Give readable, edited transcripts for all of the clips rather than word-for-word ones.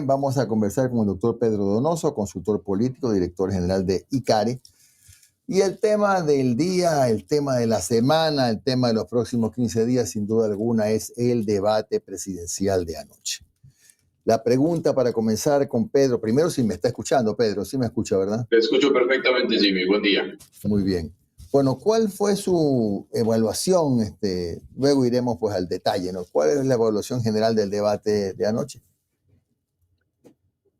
Vamos a conversar con el doctor Pedro Donoso, consultor político, director general de ICARE. Y el tema del día, el tema de la semana, el tema de los próximos 15 días, sin duda alguna, es el debate presidencial de anoche. La pregunta para comenzar con Pedro, primero si me está escuchando, Pedro, sí me escucha, ¿verdad? Te escucho perfectamente, Jimmy, buen día. Muy bien. Bueno, ¿cuál fue su evaluación? Luego iremos pues al detalle, ¿no? ¿Cuál es la evaluación general del debate de anoche?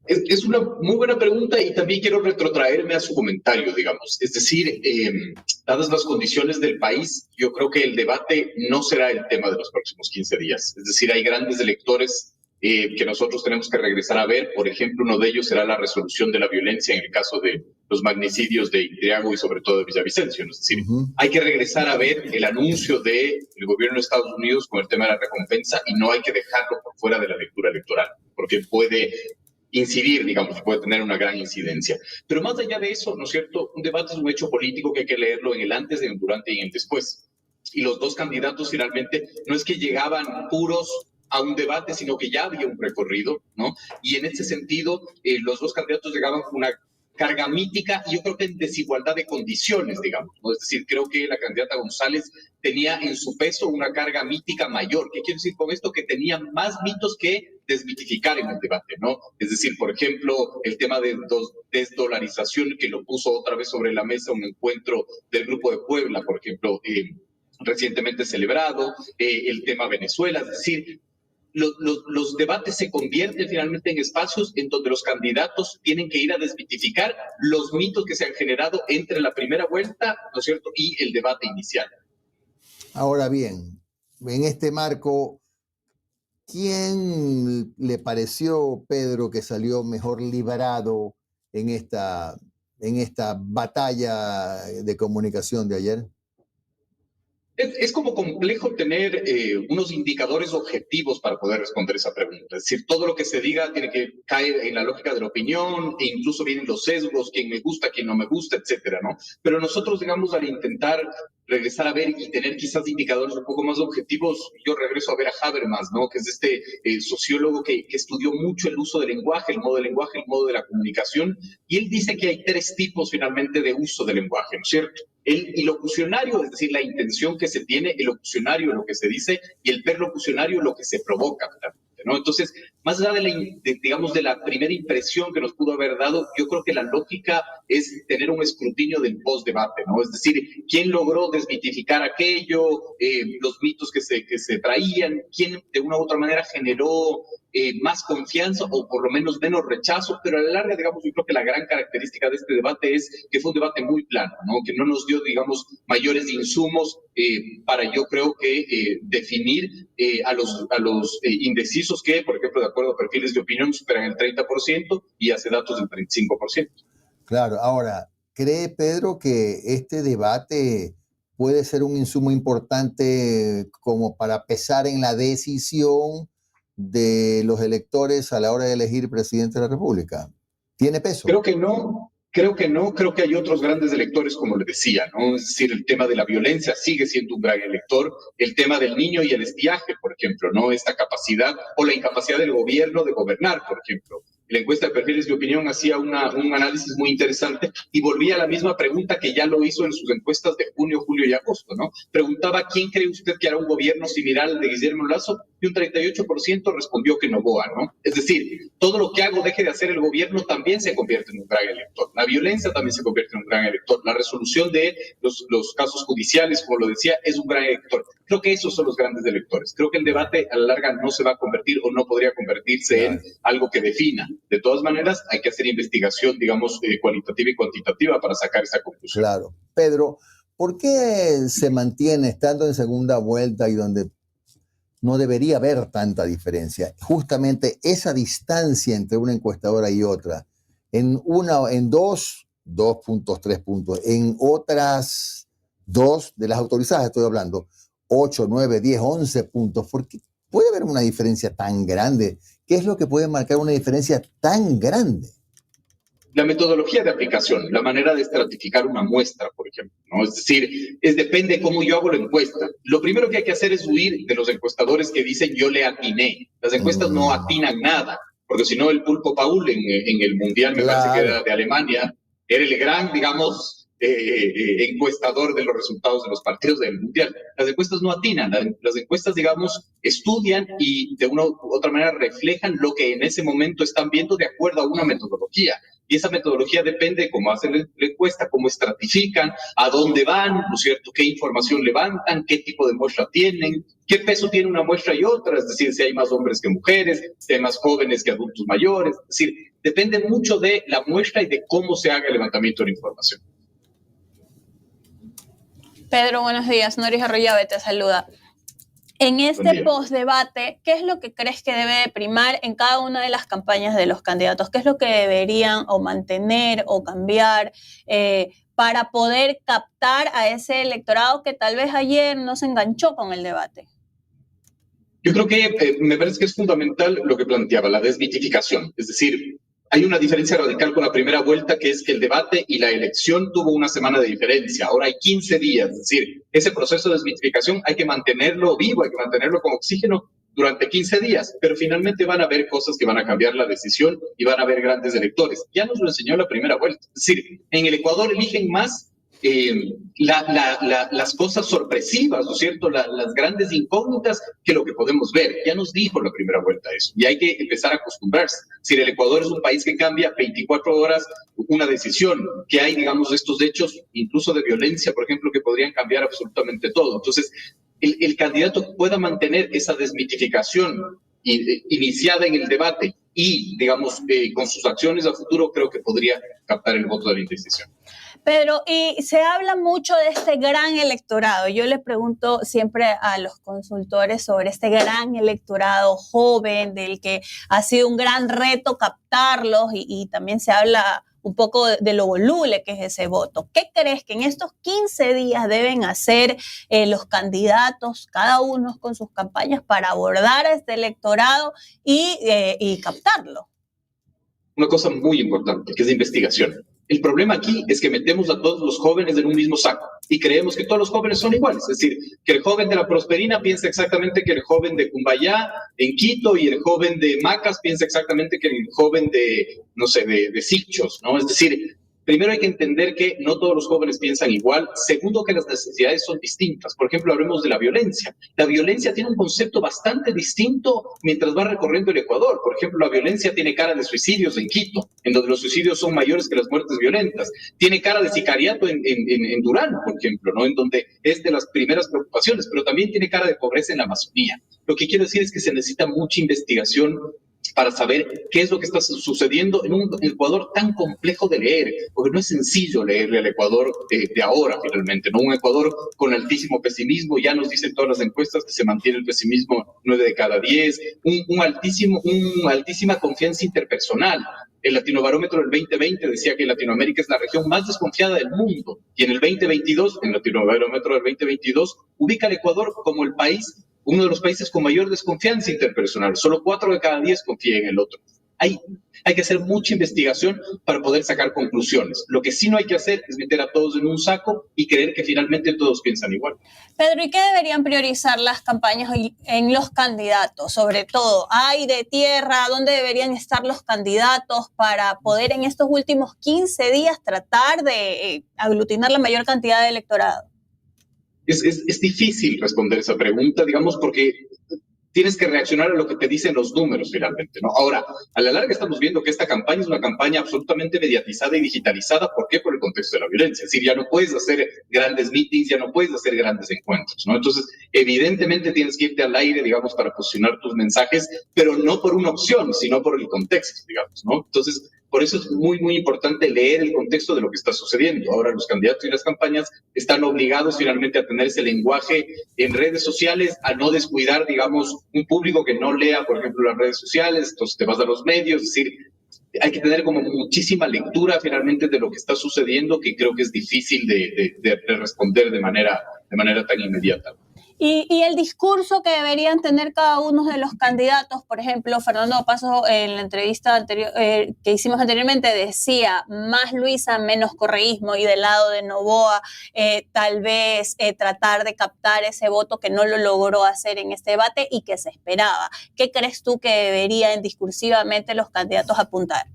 Es una muy buena pregunta y también quiero retrotraerme a su comentario, digamos. Es decir, dadas las condiciones del país, yo creo que el debate no será el tema de los próximos 15 días. Es decir, hay grandes electores que nosotros tenemos que regresar a ver. Por ejemplo, uno de ellos será la resolución de la violencia en el caso de los magnicidios de Intriago y sobre todo de Villavicencio. Es decir, hay que regresar a ver el anuncio del gobierno de Estados Unidos con el tema de la recompensa y no hay que dejarlo por fuera de la lectura electoral, porque puede incidir, digamos, puede tener una gran incidencia. Pero más allá de eso, ¿no es cierto? Un debate es un hecho político que hay que leerlo en el antes, en el durante y en el después. Y los dos candidatos finalmente no es que llegaban puros a un debate, sino que ya había un recorrido, ¿no? Y en ese sentido, los dos candidatos llegaban con una carga mítica y yo creo que en desigualdad de condiciones, digamos, ¿no? Es decir, creo que la candidata González tenía en su peso una carga mítica mayor. ¿Qué quiero decir con esto? Que tenía más mitos que desmitificar en el debate, ¿no? Es decir, por ejemplo, el tema de desdolarización que lo puso otra vez sobre la mesa un encuentro del Grupo de Puebla, por ejemplo, recientemente celebrado, el tema Venezuela, es decir, los debates se convierten finalmente en espacios en donde los candidatos tienen que ir a desmitificar los mitos que se han generado entre la primera vuelta, ¿no es cierto?, y el debate inicial. Ahora bien, en este marco, ¿quién le pareció, Pedro, que salió mejor librado en esta batalla de comunicación de ayer? Es como complejo tener unos indicadores objetivos para poder responder esa pregunta. Es decir, todo lo que se diga tiene que caer en la lógica de la opinión e incluso vienen los sesgos, quién me gusta, quién no me gusta, etcétera, ¿no? Pero nosotros, digamos, al intentar regresar a ver y tener quizás indicadores un poco más objetivos, yo regreso a ver a Habermas, ¿no? Que es este sociólogo que estudió mucho el uso del lenguaje, el modo de la comunicación, y él dice que hay tres tipos finalmente de uso del lenguaje, ¿no es cierto? El ilocucionario, es decir, la intención que se tiene, el locucionario, lo que se dice, y el perlocucionario, lo que se provoca, ¿no? Entonces, más allá digamos, de la primera impresión que nos pudo haber dado, yo creo que la lógica es tener un escrutinio del post-debate, ¿no? Es decir, quién logró desmitificar aquello, los mitos que se traían, quién de una u otra manera generó más confianza o por lo menos menos rechazo, pero a la larga, digamos, yo creo que la gran característica de este debate es que fue un debate muy plano, ¿no? Que no nos dio, digamos, mayores insumos para, yo creo que, definir a los indecisos que, por ejemplo, de acuerdo a perfiles de opinión, superan el 30% y hace datos del 35%. Claro, ahora, ¿cree Pedro que este debate puede ser un insumo importante como para pesar en la decisión de los electores a la hora de elegir presidente de la República? ¿Tiene peso? Creo que no. Creo que hay otros grandes electores, como le decía, ¿no? Es decir, el tema de la violencia sigue siendo un gran elector, el tema del niño y el estiaje, por ejemplo, ¿no? Esta capacidad o la incapacidad del gobierno de gobernar, por ejemplo. La encuesta de perfiles de opinión hacía un análisis muy interesante y volvía a la misma pregunta que ya lo hizo en sus encuestas de junio, julio y agosto, ¿no? Preguntaba, ¿quién cree usted que hará un gobierno similar al de Guillermo Lasso? Y un 38% respondió que Noboa, ¿no? Es decir, todo lo que hago deje de hacer el gobierno también se convierte en un gran elector. La violencia también se convierte en un gran elector. La resolución de los casos judiciales, como lo decía, es un gran elector. Creo que esos son los grandes electores. Creo que el debate a la larga no se va a convertir o no podría convertirse en algo que defina. De todas maneras, hay que hacer investigación, digamos, cualitativa y cuantitativa para sacar esa conclusión. Claro. Pedro, ¿por qué se mantiene estando en segunda vuelta y donde no debería haber tanta diferencia? Justamente esa distancia entre una encuestadora y otra, en 2 puntos, 3 puntos, en otras 2 de las autorizadas estoy hablando, 8, 9, 10, 11 puntos, porque puede haber una diferencia tan grande. ¿Qué es lo que puede marcar una diferencia tan grande? La metodología de aplicación, la manera de estratificar una muestra, por ejemplo, ¿no? Es decir, depende cómo yo hago la encuesta. Lo primero que hay que hacer es huir de los encuestadores que dicen yo le atiné. Las encuestas no atinan nada. porque si no el Pulpo Paul en el Mundial, me parece que era de Alemania, era el gran, digamos, encuestador de los resultados de los partidos del Mundial. Las encuestas no atinan, las encuestas, digamos, estudian y de una u otra manera reflejan lo que en ese momento están viendo de acuerdo a una metodología. Y esa metodología depende de cómo hacen la encuesta, cómo estratifican, a dónde van, ¿no es cierto?, qué información levantan, qué tipo de muestra tienen, qué peso tiene una muestra y otra, es decir, si hay más hombres que mujeres, si hay más jóvenes que adultos mayores, es decir, depende mucho de la muestra y de cómo se haga el levantamiento de la información. Pedro, buenos días. Noris Arroyave te saluda. En este post-debate, ¿qué es lo que crees que debe de primar en cada una de las campañas de los candidatos? ¿Qué es lo que deberían o mantener o cambiar para poder captar a ese electorado que tal vez ayer no se enganchó con el debate? Yo creo que me parece que es fundamental lo que planteaba, la desmitificación. Es decir, hay una diferencia radical con la primera vuelta, que es que el debate y la elección tuvo una semana de diferencia. Ahora hay 15 días. Es decir, ese proceso de desmitificación hay que mantenerlo vivo, hay que mantenerlo con oxígeno durante 15 días. Pero finalmente van a haber cosas que van a cambiar la decisión y van a haber grandes electores. Ya nos lo enseñó la primera vuelta. Es decir, en el Ecuador eligen más las cosas sorpresivas, ¿no es cierto?, las grandes incógnitas que lo que podemos ver. Ya nos dijo la primera vuelta eso, y hay que empezar a acostumbrarse. Si el Ecuador es un país que cambia 24 horas una decisión, que hay, digamos, estos hechos, incluso de violencia, por ejemplo, que podrían cambiar absolutamente todo. Entonces, el candidato pueda mantener esa desmitificación iniciada en el debate y, digamos, con sus acciones a futuro, creo que podría captar el voto de la indecisión. Pedro, y se habla mucho de este gran electorado. Yo le pregunto siempre a los consultores sobre este gran electorado joven, del que ha sido un gran reto captarlos y también se habla un poco de lo voluble que es ese voto. ¿Qué crees que en estos 15 días deben hacer los candidatos, cada uno con sus campañas, para abordar a este electorado y captarlo? Una cosa muy importante, que es la investigación. El problema aquí es que metemos a todos los jóvenes en un mismo saco y creemos que todos los jóvenes son iguales. Es decir, que el joven de La Prosperina piensa exactamente que el joven de Cumbayá en Quito y el joven de Macas piensa exactamente que el joven de, no sé, de Sichos, ¿no? Es decir, primero hay que entender que no todos los jóvenes piensan igual. Segundo, que las necesidades son distintas. Por ejemplo, hablemos de la violencia. La violencia tiene un concepto bastante distinto mientras va recorriendo el Ecuador. Por ejemplo, la violencia tiene cara de suicidios en Quito, en donde los suicidios son mayores que las muertes violentas. Tiene cara de sicariato en Durán, por ejemplo, ¿no?, en donde es de las primeras preocupaciones, pero también tiene cara de pobreza en la Amazonía. Lo que quiero decir es que se necesita mucha investigación para saber qué es lo que está sucediendo en un Ecuador tan complejo de leer, porque no es sencillo leer el Ecuador de ahora, finalmente, ¿no? Un Ecuador con altísimo pesimismo, ya nos dicen todas las encuestas que se mantiene el pesimismo 9 de cada 10, una altísima confianza interpersonal. El Latinobarómetro del 2020 decía que Latinoamérica es la región más desconfiada del mundo, y en el 2022, en el Latinobarómetro del 2022, ubica al Ecuador como el país, uno de los países con mayor desconfianza interpersonal. Solo 4 de cada 10 confían en el otro. Hay que hacer mucha investigación para poder sacar conclusiones. Lo que sí no hay que hacer es meter a todos en un saco y creer que finalmente todos piensan igual. Pedro, ¿y qué deberían priorizar las campañas en los candidatos? Sobre todo, ¿hay de tierra? ¿Dónde deberían estar los candidatos para poder en estos últimos 15 días tratar de aglutinar la mayor cantidad de electorado? Es difícil responder esa pregunta, digamos, porque tienes que reaccionar a lo que te dicen los números finalmente, ¿no? Ahora, a la larga estamos viendo que esta campaña es una campaña absolutamente mediatizada y digitalizada. ¿Por qué? Por el contexto de la violencia. Es decir, ya no puedes hacer grandes meetings, ya no puedes hacer grandes encuentros, ¿no? Entonces, evidentemente tienes que irte al aire, digamos, para posicionar tus mensajes, pero no por una opción, sino por el contexto, digamos, ¿no? Entonces, por eso es muy, muy importante leer el contexto de lo que está sucediendo. Ahora los candidatos y las campañas están obligados finalmente a tener ese lenguaje en redes sociales, a no descuidar, digamos, un público que no lea, por ejemplo, las redes sociales. Entonces te vas a los medios, es decir, hay que tener como muchísima lectura finalmente de lo que está sucediendo, que creo que es difícil de responder de manera tan inmediata. Y el discurso que deberían tener cada uno de los candidatos, por ejemplo, Fernando Paso en la entrevista anterior, que hicimos anteriormente decía más Luisa, menos correísmo, y del lado de Noboa tal vez tratar de captar ese voto que no lo logró hacer en este debate y que se esperaba. ¿Qué crees tú que deberían discursivamente los candidatos apuntar?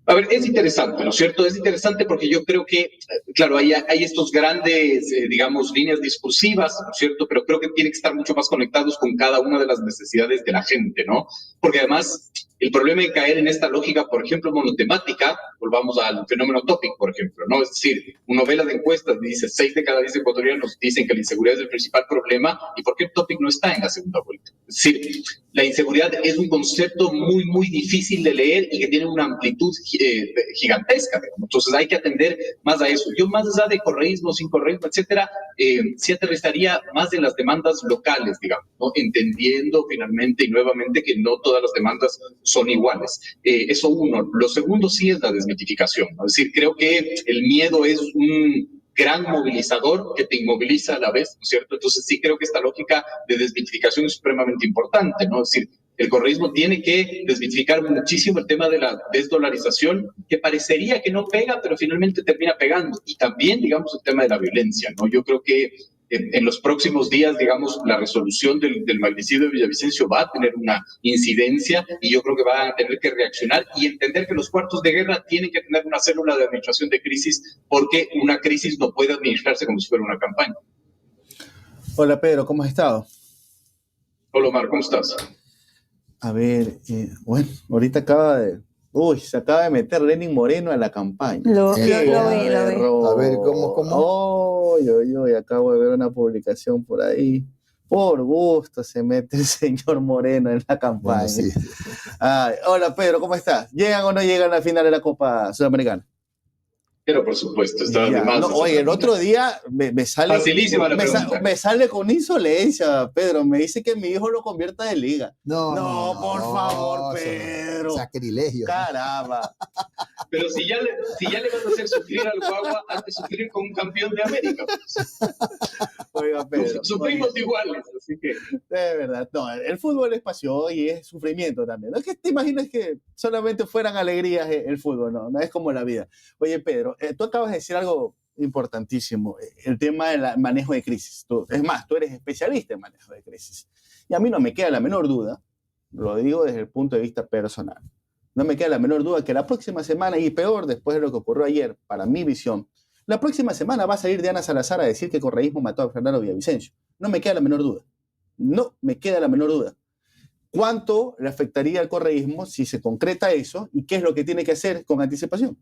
A ver, es interesante, ¿no es cierto? Es interesante porque yo creo que, claro, hay estos grandes, digamos, líneas discursivas, ¿no es cierto? Pero creo que tienen que estar mucho más conectados con cada una de las necesidades de la gente, ¿no? Porque además, el problema de caer en esta lógica, por ejemplo, monotemática, volvamos al fenómeno Topic, por ejemplo, ¿no? Es decir, una novela de encuestas dice 6 de cada 10 ecuatorianos dicen que la inseguridad es el principal problema, ¿y por qué Topic no está en la segunda vuelta? Es decir, la inseguridad es un concepto muy, muy difícil de leer y que tiene una amplitud gigantesca, digamos. Entonces hay que atender más a eso. Yo, más allá de correísmo, sin correísmo, etcétera, sí aterrizaría más en las demandas locales, digamos, ¿no? Entendiendo finalmente y nuevamente que no todas las demandas son iguales. Eso uno. Lo segundo sí es la desmitificación, ¿no? Es decir, creo que el miedo es un gran movilizador que te inmoviliza a la vez, ¿no es cierto? Entonces sí creo que esta lógica de desmitificación es supremamente importante, ¿no? Es decir, el correísmo tiene que desmitificar muchísimo el tema de la desdolarización, que parecería que no pega, pero finalmente termina pegando. Y también, digamos, el tema de la violencia, ¿no? Yo creo que en los próximos días, digamos, la resolución del magnicidio de Villavicencio va a tener una incidencia y yo creo que van a tener que reaccionar y entender que los cuartos de guerra tienen que tener una célula de administración de crisis porque una crisis no puede administrarse como si fuera una campaña. Hola Pedro, ¿cómo has estado? Hola Omar, ¿cómo estás? A ver, bueno, ahorita se acaba de meter Lenin Moreno a la campaña. Lo vi. A ver, ¿cómo? Acabo de ver una publicación por ahí. Por gusto se mete el señor Moreno en la campaña. Bueno, sí. Ay, hola Pedro, ¿cómo estás? ¿Llegan o no llegan a la final de la Copa Sudamericana? Pero por supuesto, está de más. No, oye, el otro día me sale... Facilísima la pregunta. Me sale con insolencia, Pedro. Me dice que mi hijo lo convierta de liga. No, por favor, Pedro. Sacrilegio. Caramba. Pero si ya le vas a hacer sufrir al Guagua, hazte sufrir con un campeón de América. Pues. Oiga, Pedro. Sufrimos iguales, así que... De verdad, no, el fútbol es pasión y es sufrimiento también. No es que te imaginas que solamente fueran alegrías el fútbol, no es como la vida. Oye, Pedro, tú acabas de decir algo importantísimo, el tema del manejo de crisis. Es más, tú eres especialista en manejo de crisis. Y a mí no me queda la menor duda, lo digo desde el punto de vista personal, no me queda la menor duda que la próxima semana, y peor después de lo que ocurrió ayer, para mi visión, la próxima semana va a salir Diana Salazar a decir que el correísmo mató a Fernando Villavicencio. No me queda la menor duda. No me queda la menor duda. ¿Cuánto le afectaría al correísmo si se concreta eso? ¿Y qué es lo que tiene que hacer con anticipación?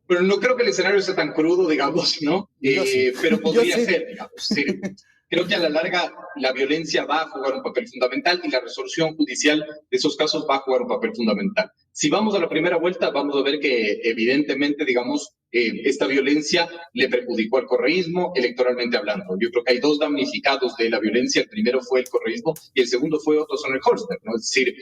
Pero no creo que el escenario sea tan crudo, digamos, ¿no? Sí. Pero podría ser, digamos. Sí. Creo que a la larga la violencia va a jugar un papel fundamental y la resolución judicial de esos casos va a jugar un papel fundamental. Si vamos a la primera vuelta, vamos a ver que evidentemente, digamos, esta violencia le perjudicó al correísmo electoralmente hablando. Yo creo que hay dos damnificados de la violencia. El primero fue el correísmo y el segundo fue Otto Sonnenholster, ¿no? Es decir,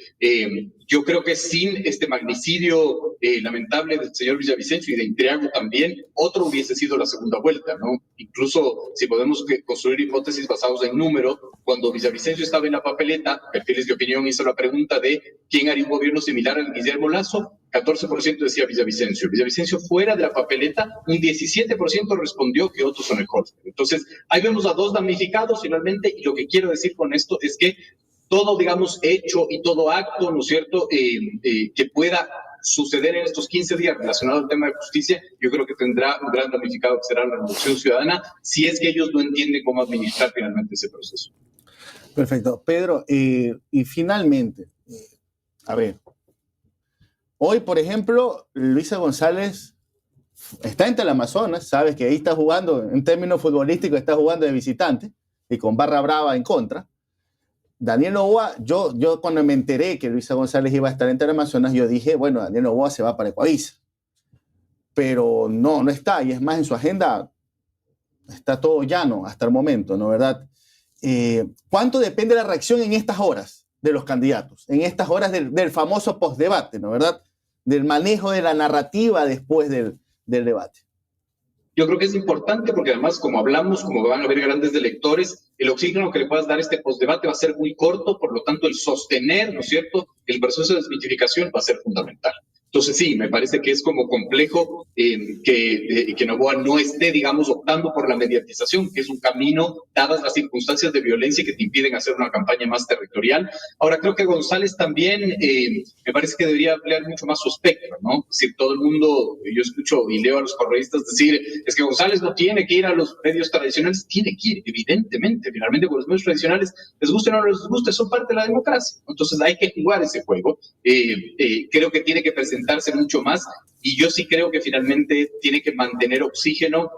yo creo que sin este magnicidio lamentable del señor Villavicencio y de Intriago también, otro hubiese sido la segunda vuelta, ¿no? Incluso si podemos construir hipótesis basadas en número, cuando Villavicencio estaba en la papeleta, Perfiles de Opinión hizo la pregunta de quién haría un gobierno similar al Guillermo Lasso, 14% decía Villavicencio. Villavicencio fuera de la papeleta, un 17% respondió que Otto Sonnenholster. Entonces, ahí vemos a dos damnificados finalmente, y lo que quiero decir con esto es que todo, digamos, hecho y todo acto, ¿no es cierto?, que pueda suceder en estos 15 días relacionado al tema de justicia, yo creo que tendrá un gran damnificado que será la Revolución Ciudadana, si es que ellos no entienden cómo administrar finalmente ese proceso. Perfecto. Pedro, y finalmente, a ver, hoy, por ejemplo, Luisa González está en Teleamazonas, sabes que ahí está jugando, en términos futbolísticos, está jugando de visitante y con barra brava en contra. Daniel Noboa, yo cuando me enteré que Luisa González iba a estar en Teleamazonas, yo dije, bueno, Daniel Noboa se va para Ecuavisa. Pero no está, y es más, en su agenda está todo llano hasta el momento, ¿no? ¿Verdad? ¿Cuánto depende la reacción en estas horas de los candidatos? En estas horas del famoso postdebate, ¿no? ¿Verdad? Del manejo de la narrativa después del debate. Yo creo que es importante porque además, como hablamos, como van a haber grandes electores, el oxígeno que le puedas dar a este postdebate va a ser muy corto, por lo tanto, el sostener, ¿no es cierto?, el proceso de desmitificación va a ser fundamental. Entonces, sí, me parece que es como complejo que Noboa no esté, digamos, optando por la mediatización, que es un camino, dadas las circunstancias de violencia que te impiden hacer una campaña más territorial. Ahora, creo que González también me parece que debería ampliar mucho más su espectro, ¿no? Es decir, todo el mundo, yo escucho y leo a los correístas decir, es que González no tiene que ir a los medios tradicionales, tiene que ir, evidentemente, finalmente con los medios tradicionales, les guste o no les guste, son parte de la democracia. Entonces hay que jugar ese juego. Creo que tiene que presentarse mucho más y yo sí creo que finalmente tiene que mantener oxígeno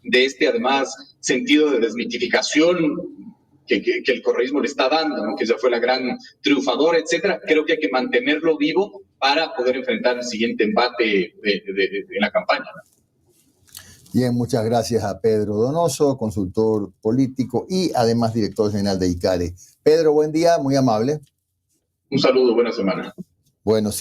de este, además, sentido de desmitificación que el correísmo le está dando, ¿no? Que ya fue la gran triunfadora, etcétera. Creo que hay que mantenerlo vivo para poder enfrentar el siguiente embate de la campaña. Bien, muchas gracias a Pedro Donoso, consultor político y además director general de ICARE. Pedro, buen día, muy amable. Un saludo, buena semana. Bueno, sí.